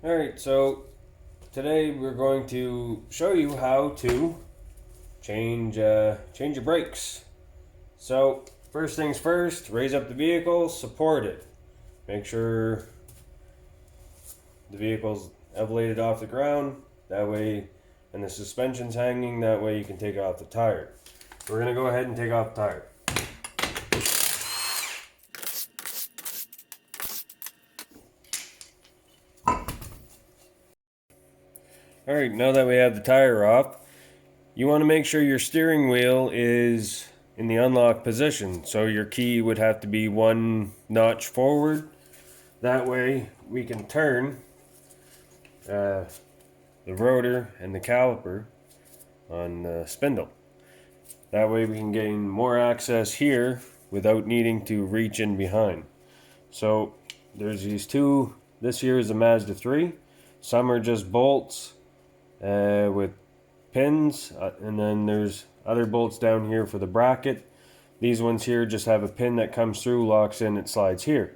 Alright, so today we're going to show you how to change your brakes. So first things first, raise up the vehicle, support it. Make sure the vehicle's elevated off the ground, that way, and the suspension's hanging, that way you can take it off the tire. We're going to go ahead and take off the tire. Alright, now that we have the tire off, you want to make sure your steering wheel is in the unlock position. So your key would have to be one notch forward. That way we can turn the rotor and the caliper on the spindle. That way we can gain more access here without needing to reach in behind. So there's these two. This here is a Mazda 3. Some are just bolts with pins, and then there's other bolts down here for the bracket. These ones here just have a pin that comes through, locks in, it slides here.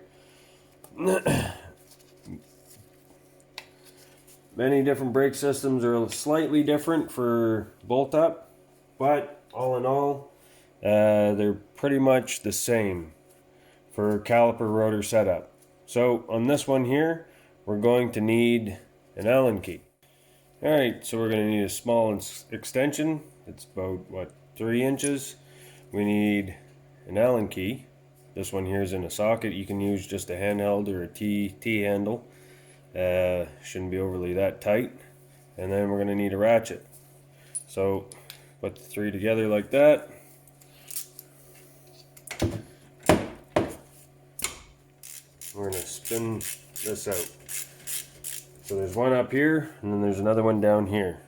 Many different brake systems are slightly different for bolt up, but all in all they're pretty much the same for caliper rotor setup. So on this one here we're going to need an Allen key. Alright, so we're going to need a small extension. It's about, 3 inches. We need an Allen key. This one here is in a socket. You can use just a handheld or a T handle. Shouldn't be overly that tight. And then we're going to need a ratchet. So put the 3 together like that. We're going to spin this out. So there's one up here, and then there's another one down here.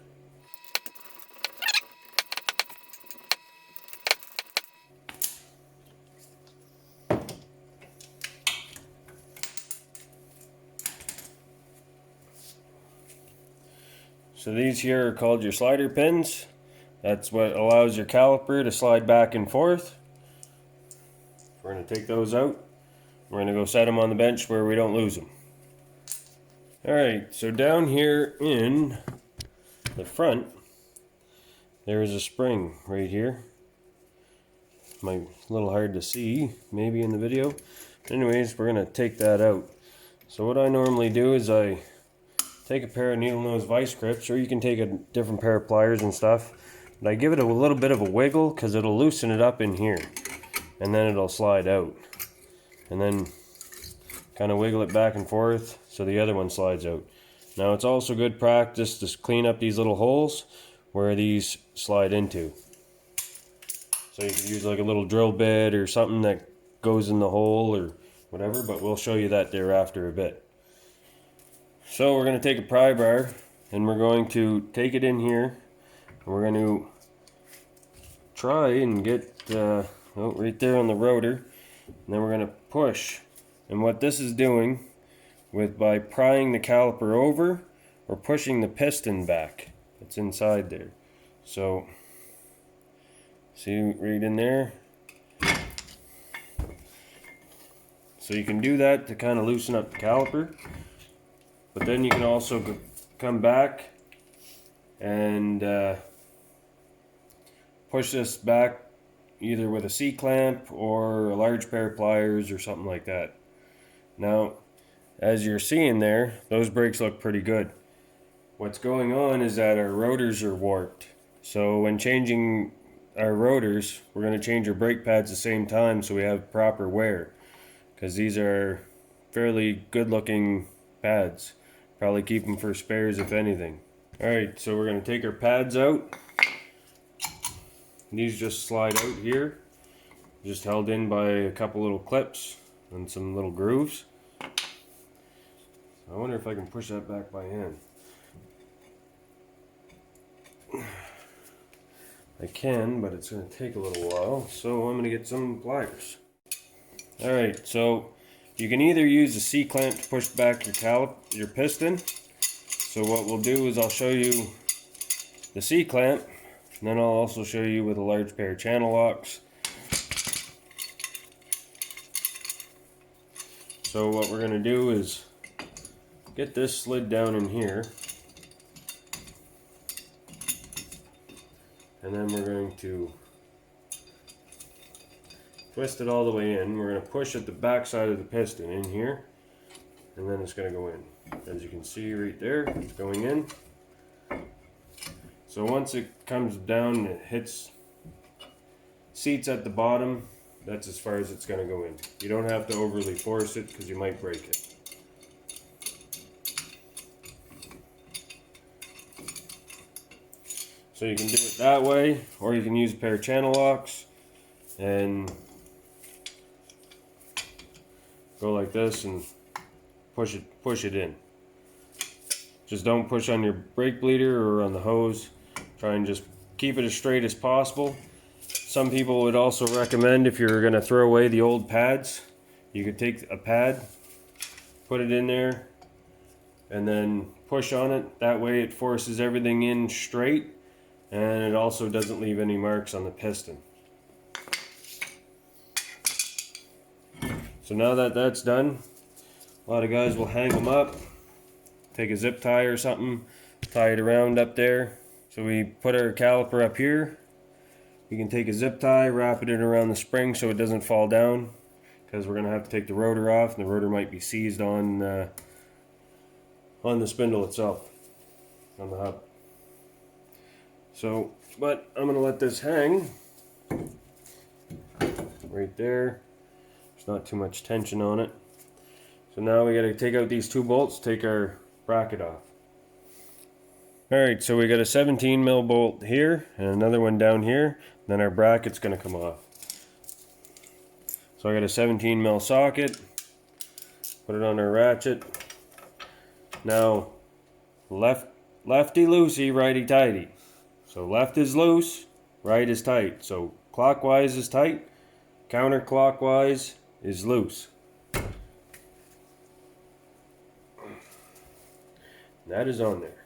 So these here are called your slider pins. That's what allows your caliper to slide back and forth. We're going to take those out. We're going to go set them on the bench where we don't lose them. Alright, so down here in the front, there is a spring right here. Might be a little hard to see, maybe in the video. Anyways, we're going to take that out. So what I normally do is I take a pair of needle nose vice grips, or you can take a different pair of pliers and stuff. But I give it a little bit of a wiggle because it'll loosen it up in here. And then it'll slide out. And then kind of wiggle it back and forth so the other one slides out. Now it's also good practice to clean up these little holes where these slide into. So you can use like a little drill bit or something that goes in the hole or whatever, but we'll show you that there after a bit. So we're going to take a pry bar and we're going to take it in here and we're going to try and get right there on the rotor, and then we're going to push. And what this is doing by prying the caliper over or pushing the piston back that's inside there. So see right in there. So you can do that to kind of loosen up the caliper, but then you can also come back and push this back either with a C-clamp or a large pair of pliers or something like that. Now, as you're seeing there, those brakes look pretty good. What's going on is that our rotors are warped. So when changing our rotors, we're going to change our brake pads at the same time so we have proper wear. Because these are fairly good looking pads. Probably keep them for spares if anything. Alright, so we're going to take our pads out. These just slide out here. Just held in by a couple little clips and some little grooves. I wonder if I can push that back by hand. I can, but it's going to take a little while, so I'm going to get some pliers. Alright, so you can either use a C-clamp to push back your piston. So what we'll do is I'll show you the C-clamp, and then I'll also show you with a large pair of channel locks. So what we're going to do is get this slid down in here. And then we're going to twist it all the way in. We're going to push at the back side of the piston in here. And then it's going to go in. As you can see right there, it's going in. So once it comes down, it hits seats at the bottom. That's as far as it's going to go in. You don't have to overly force it because you might break it. So you can do it that way, or you can use a pair of channel locks and go like this and push it in. Just don't push on your brake bleeder or on the hose. Try and just keep it as straight as possible. Some people would also recommend, if you're going to throw away the old pads, you could take a pad, put it in there, and then push on it. That way it forces everything in straight, and it also doesn't leave any marks on the piston. So now that that's done, a lot of guys will hang them up, take a zip tie or something, tie it around up there. So we put our caliper up here. You can take a zip tie, wrap it in around the spring so it doesn't fall down, because we're going to have to take the rotor off, and the rotor might be seized on the spindle itself, on the hub. So, but I'm going to let this hang right there. There's not too much tension on it. So now we got to take out these two bolts, take our bracket off. Alright, so we got a 17 mil bolt here and another one down here. Then our bracket's going to come off. So I got a 17 mil socket. Put it on our ratchet. Now, lefty loosey, righty tighty. So left is loose, right is tight. So clockwise is tight, counterclockwise is loose. That is on there.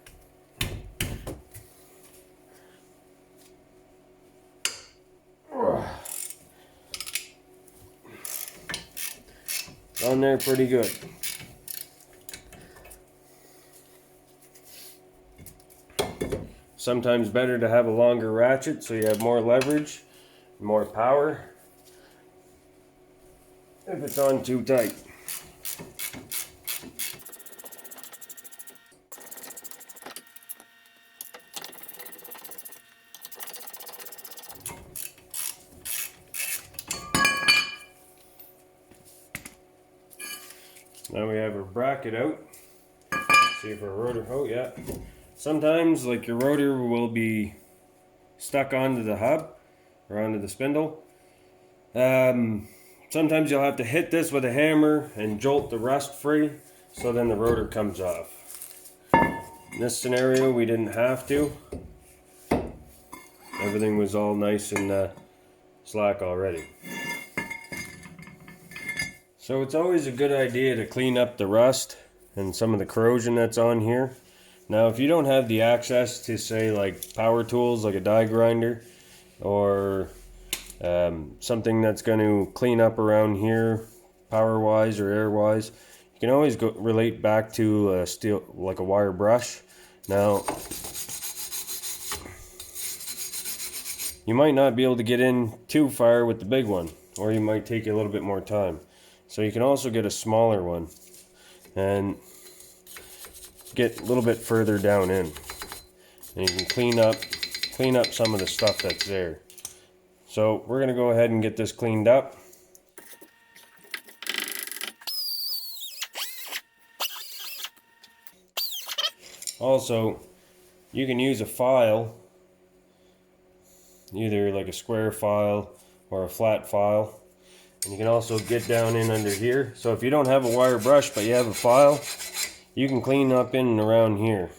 On there pretty good. Sometimes better to have a longer ratchet so you have more leverage, more power if it's on too tight. Now we have our bracket out. See if our rotor, oh yeah. Sometimes like your rotor will be stuck onto the hub or onto the spindle. Sometimes you'll have to hit this with a hammer and jolt the rust free, so then the rotor comes off. In this scenario we didn't have to. Everything was all nice and slack already. So it's always a good idea to clean up the rust and some of the corrosion that's on here. Now if you don't have the access to, say, like power tools like a die grinder or something that's going to clean up around here power wise or air wise, you can always relate back to steel, like a wire brush. Now you might not be able to get in too far with the big one, or you might take a little bit more time. So you can also get a smaller one and get a little bit further down in, and you can clean up some of the stuff that's there. So we're going to go ahead and get this cleaned up. Also, you can use a file, either like a square file or a flat file. And you can also get down in under here. So if you don't have a wire brush but you have a file, you can clean up in and around here.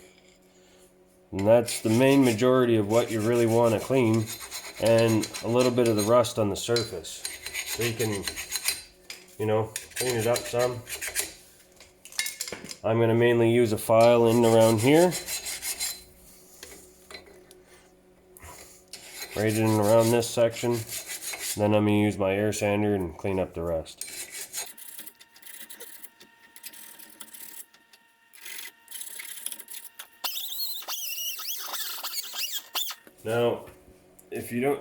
And that's the main majority of what you really want to clean, and a little bit of the rust on the surface. So you can, clean it up some. I'm going to mainly use a file in and around here. Right in and around this section. Then I'm going to use my air sander and clean up the rest. Now, if you don't,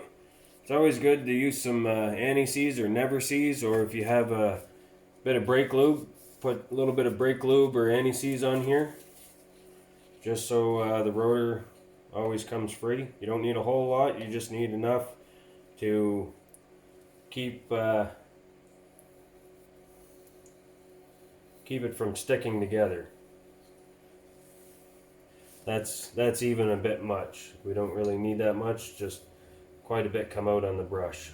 it's always good to use some anti-seize or never seize, or if you have a bit of brake lube, put a little bit of brake lube or anti-seize on here, just so the rotor always comes free. You don't need a whole lot, you just need enough to keep it from sticking together. That's even a bit much. We don't really need that much, just quite a bit come out on the brush.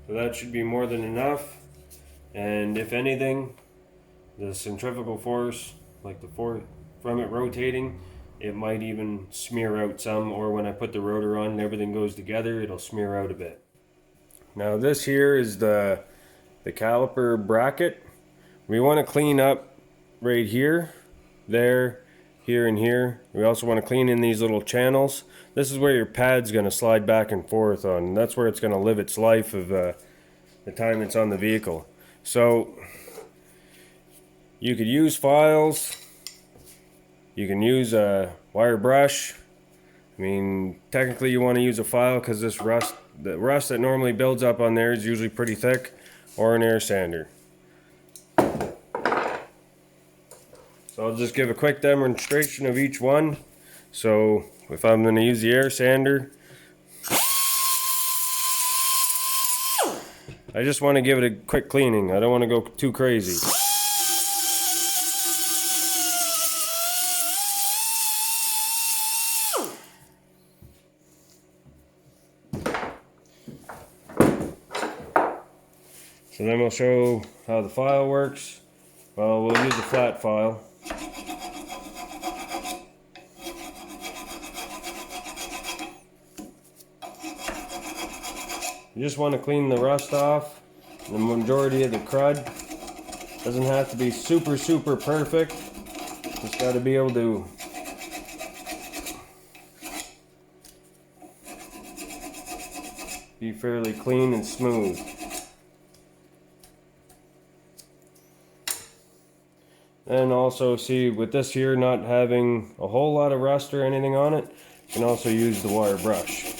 So that should be more than enough. And if anything, the centrifugal force, like the force from it rotating, it might even smear out some, or when I put the rotor on and everything goes together, it'll smear out a bit. Now this here is the caliper bracket. We want to clean up right here, there, here, and here. We also want to clean in these little channels. This is where your pad's going to slide back and forth on. And that's where it's going to live its life of the time it's on the vehicle. So you could use files. You can use a wire brush. I mean, technically you want to use a file because the rust that normally builds up on there is usually pretty thick, or an air sander. So I'll just give a quick demonstration of each one. So if I'm going to use the air sander, I just want to give it a quick cleaning. I don't want to go too crazy. So then we'll show how the file works. Well, we'll use a flat file. You just want to clean the rust off, the majority of the crud. Doesn't have to be super perfect. Just got to be able to be fairly clean and smooth. And also, see, with this here not having a whole lot of rust or anything on it, you can also use the wire brush.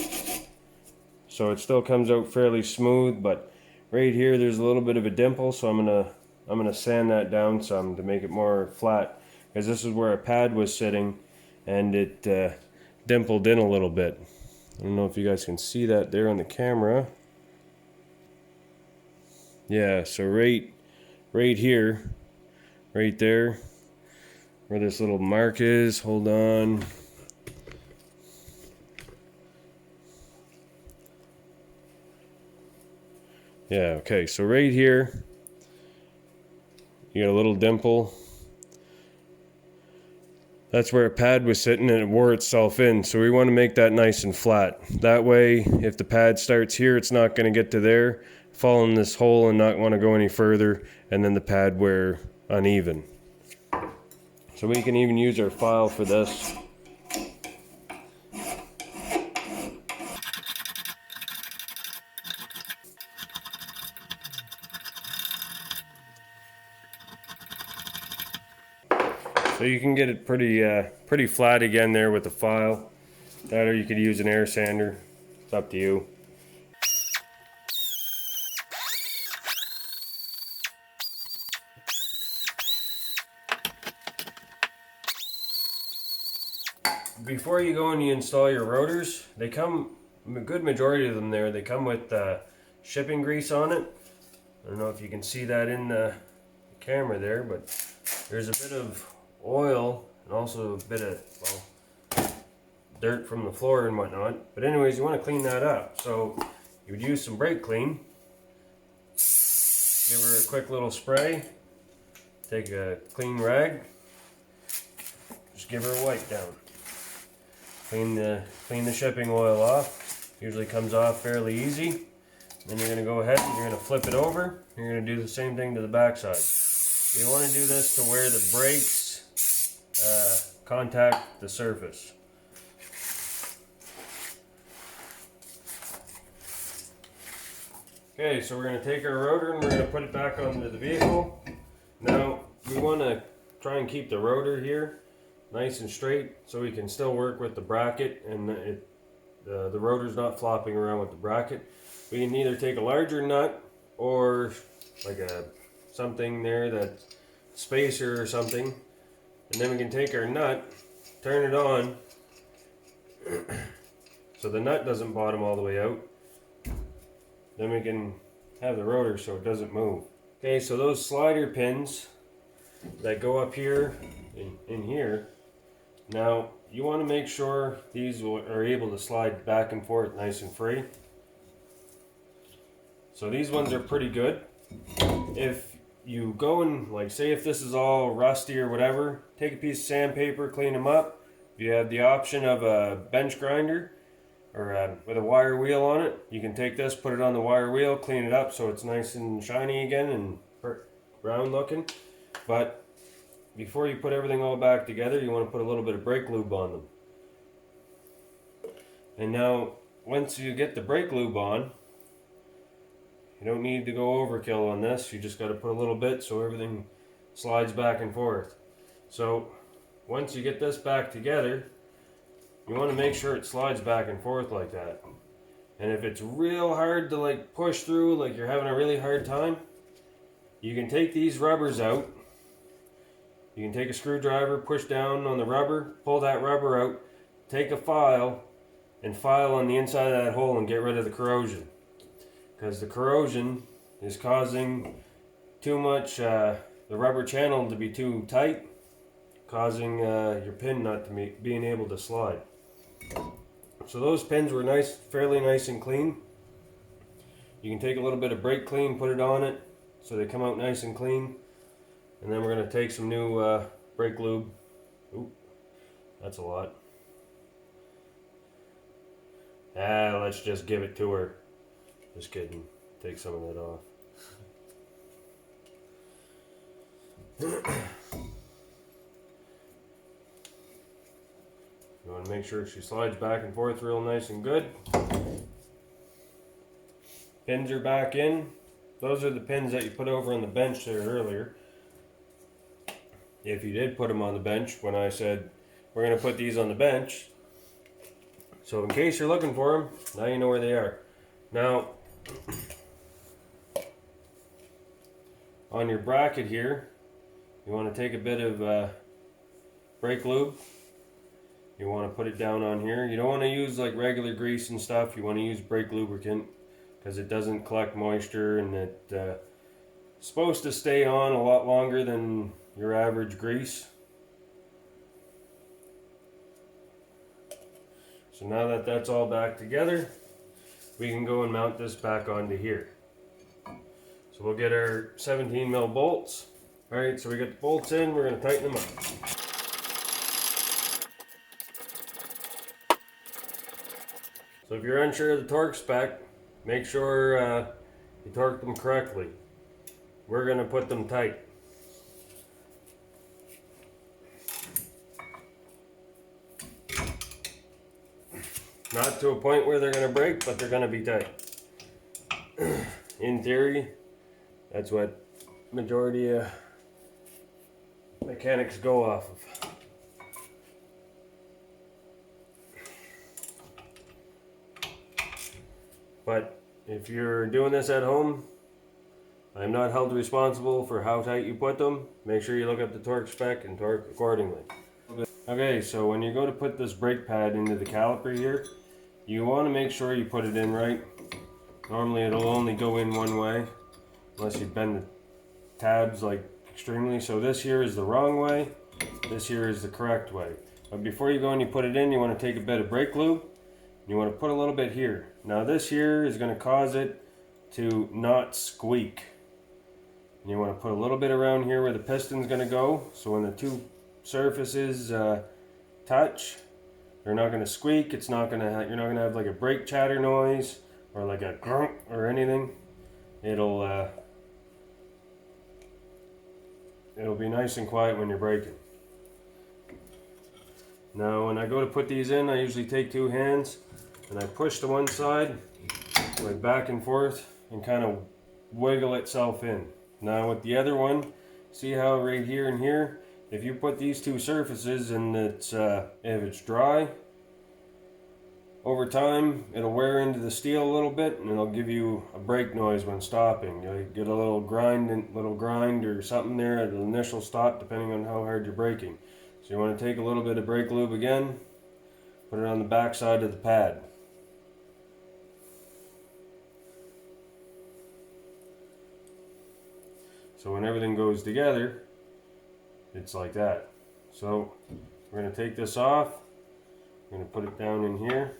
So it still comes out fairly smooth, but right here there's a little bit of a dimple, so I'm gonna sand that down some to make it more flat, because this is where a pad was sitting and it dimpled in a little bit. I don't know if you guys can see that there on the camera. Yeah, so right here, right there, where this little mark is, hold on. Yeah, okay, so right here, you got a little dimple. That's where a pad was sitting and it wore itself in, so we want to make that nice and flat. That way, if the pad starts here, it's not going to get to there, fall in this hole and not want to go any further, and then the pad wear uneven. So we can even use our file for this. So you can get it pretty flat again there with the file. That, or you could use an air sander. It's up to you. Before you go and you install your rotors, they come, a good majority of them there, they come with shipping grease on it. I don't know if you can see that in the camera there, but there's a bit of oil and also a bit of, well, dirt from the floor and whatnot. But anyways, you want to clean that up. So you would use some brake clean, give her a quick little spray, take a clean rag, just give her a wipe down. Clean the shipping oil off. Usually comes off fairly easy. Then you're going to go ahead and you're going to flip it over. You're going to do the same thing to the back side. You want to do this to where the brakes contact the surface. Okay, so we're going to take our rotor and we're going to put it back onto the vehicle. Now, we want to try and keep the rotor here nice and straight so we can still work with the bracket and the rotor's not flopping around with the bracket. We can either take a larger nut or like something there, that spacer or something, and then we can take our nut, turn it on so the nut doesn't bottom all the way out. Then we can have the rotor so it doesn't move. Okay, so those slider pins that go up here in here, now you want to make sure these are able to slide back and forth nice and free. So these ones are pretty good. If you go and, like, say if this is all rusty or whatever, take a piece of sandpaper, clean them up. If you have the option of a bench grinder or with a wire wheel on it, you can take this, put it on the wire wheel, clean it up so it's nice and shiny again and brown looking. But before you put everything all back together, you want to put a little bit of brake lube on them. And now, once you get the brake lube on, you don't need to go overkill on this. You just got to put a little bit so everything slides back and forth. So once you get this back together, you want to make sure it slides back and forth like that. And if it's real hard to like push through, like you're having a really hard time, you can take these rubbers out. You can take a screwdriver, push down on the rubber, pull that rubber out, take a file and file on the inside of that hole and get rid of the corrosion. Because the corrosion is causing too much, the rubber channel to be too tight, causing your pin not to be being able to slide. So those pins were nice, fairly nice and clean. You can take a little bit of brake clean, put it on it, so they come out nice and clean. And then we're going to take some new brake lube. Ooh, that's a lot. Let's just give it to her. Just kidding. Take some of that off. You want to make sure she slides back and forth real nice and good. Pins are back in. Those are the pins that you put over on the bench there earlier. If you did put them on the bench when I said we're going to put these on the bench. So in case you're looking for them, now you know where they are. Now, on your bracket here, you want to take a bit of brake lube. You want to put it down on here. You don't want to use like regular grease and stuff. You want to use brake lubricant because it doesn't collect moisture and it's supposed to stay on a lot longer than your average grease. So now that that's all back together, we can go and mount this back onto here. So we'll get our 17 mil bolts. Alright, so we got the bolts in, we're going to tighten them up. So if you're unsure of the torque spec, make sure you torque them correctly. We're going to put them tight. Not to a point where they're going to break, but they're going to be tight. In theory, that's what majority of mechanics go off of. But if you're doing this at home, I'm not held responsible for how tight you put them. Make sure you look up the torque spec and torque accordingly. Okay, so when you go to put this brake pad into the caliper here, you want to make sure you put it in right. Normally it'll only go in one way, unless you bend the tabs like extremely. So this here is the wrong way, this here is the correct way. But before you go and you put it in, you want to take a bit of brake lube. You want to put a little bit here. Now this here is going to cause it to not squeak. And you want to put a little bit around here where the piston's going to go, so when the two surfaces touch, they're not going to squeak. It's not going to. You're not going to have like a brake chatter noise or like a grunk or anything. It'll be nice and quiet when you're braking. Now when I go to put these in, I usually take two hands and I push to one side, like back and forth, and kind of wiggle itself in. Now with the other one, see how right here and here, if you put these two surfaces and if it's dry, over time it'll wear into the steel a little bit and it'll give you a brake noise when stopping. You'll get a little grind or something there at the initial stop, depending on how hard you're braking. So you want to take a little bit of brake lube again, put it on the back side of the pad. So when everything goes together, it's like that. So we're going to take this off. We're going to put it down in here.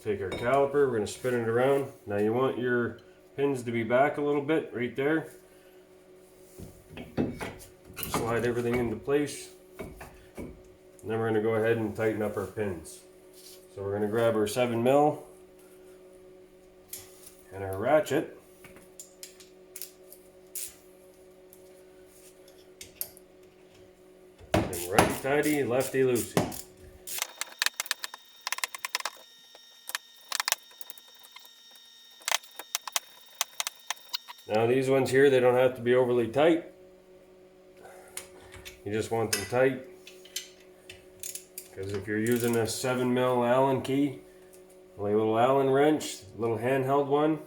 Take our caliper, we're going to spin it around. Now you want your pins to be back a little bit right there. Slide everything into place. And then we're going to go ahead and tighten up our pins. So we're going to grab our 7mm and our ratchet. And righty tighty, lefty loosey. Now these ones here, they don't have to be overly tight. You just want them tight. Because if you're using a 7mm Allen key, like a little Allen wrench, little handheld one,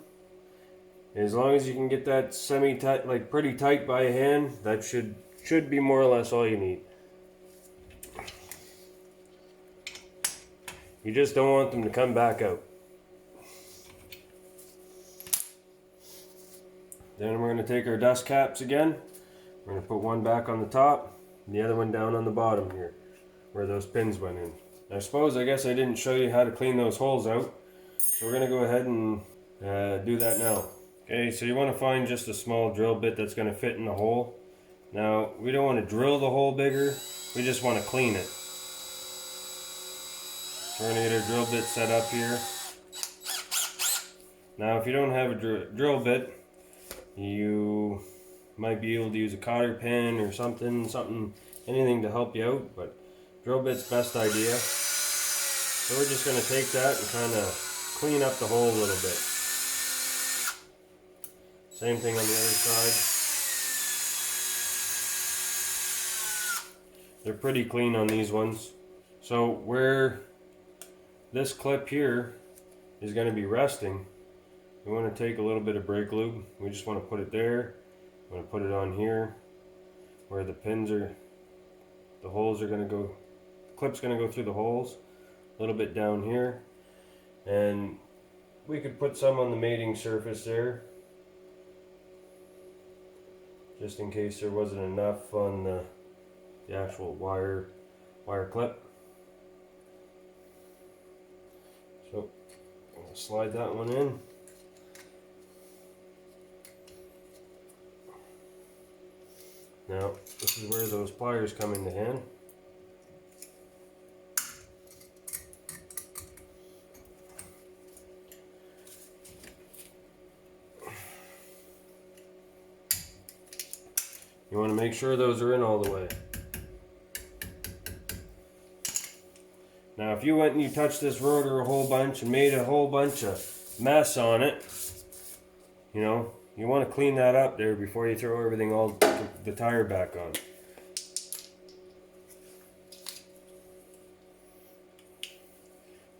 as long as you can get that semi-tight, like pretty tight by hand, that should be more or less all you need. You just don't want them to come back out. Then we're going to take our dust caps again. We're going to put one back on the top and the other one down on the bottom here, where those pins went in. I guess I didn't show you how to clean those holes out. So we're going to go ahead and do that now. Okay, so you want to find just a small drill bit that's going to fit in the hole. Now, we don't want to drill the hole bigger, we just want to clean it. So we're going to get our drill bit set up here. Now, if you don't have a drill bit, you might be able to use a cotter pin or something, anything to help you out, but drill bit's best idea. So we're just going to take that and kind of clean up the hole a little bit. Same thing on the other side. They're pretty clean on these ones. So where this clip here is going to be resting, we want to take a little bit of brake lube. We just want to put it there. We want to put it on here where the pins are, the holes are going to go, the clip's going to go through the holes. A little bit down here. And we could put some on the mating surface there, just in case there wasn't enough on the actual wire clip. So I'll slide that one in. Now, this is where those pliers come into hand. You want to make sure those are in all the way. Now, if you went and you touched this rotor a whole bunch and made a whole bunch of mess on it, you know, you want to clean that up there before you throw everything the tire back on.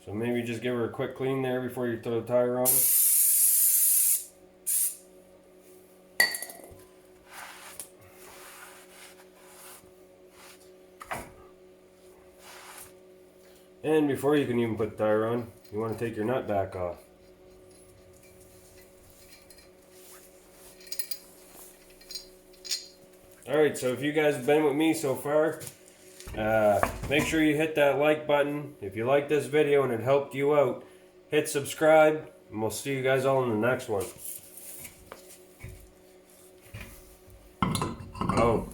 So maybe just give her a quick clean there before you throw the tire on. And before you can even put the tire on, you want to take your nut back off. Alright, so if you guys have been with me so far, make sure you hit that like button. If you like this video and it helped you out, hit subscribe, and we'll see you guys all in the next one. Oh,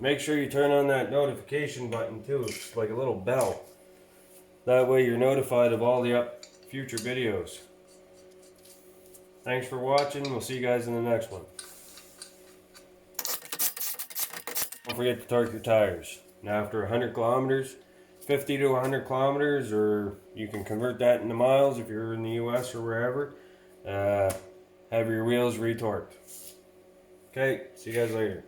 make sure you turn on that notification button too. It's like a little bell. That way you're notified of all the future videos. Thanks for watching. We'll see you guys in the next one. Don't forget to torque your tires. Now after 100 kilometers, 50 to 100 kilometers, or you can convert that into miles if you're in the US or wherever, have your wheels retorqued. Okay, see you guys later.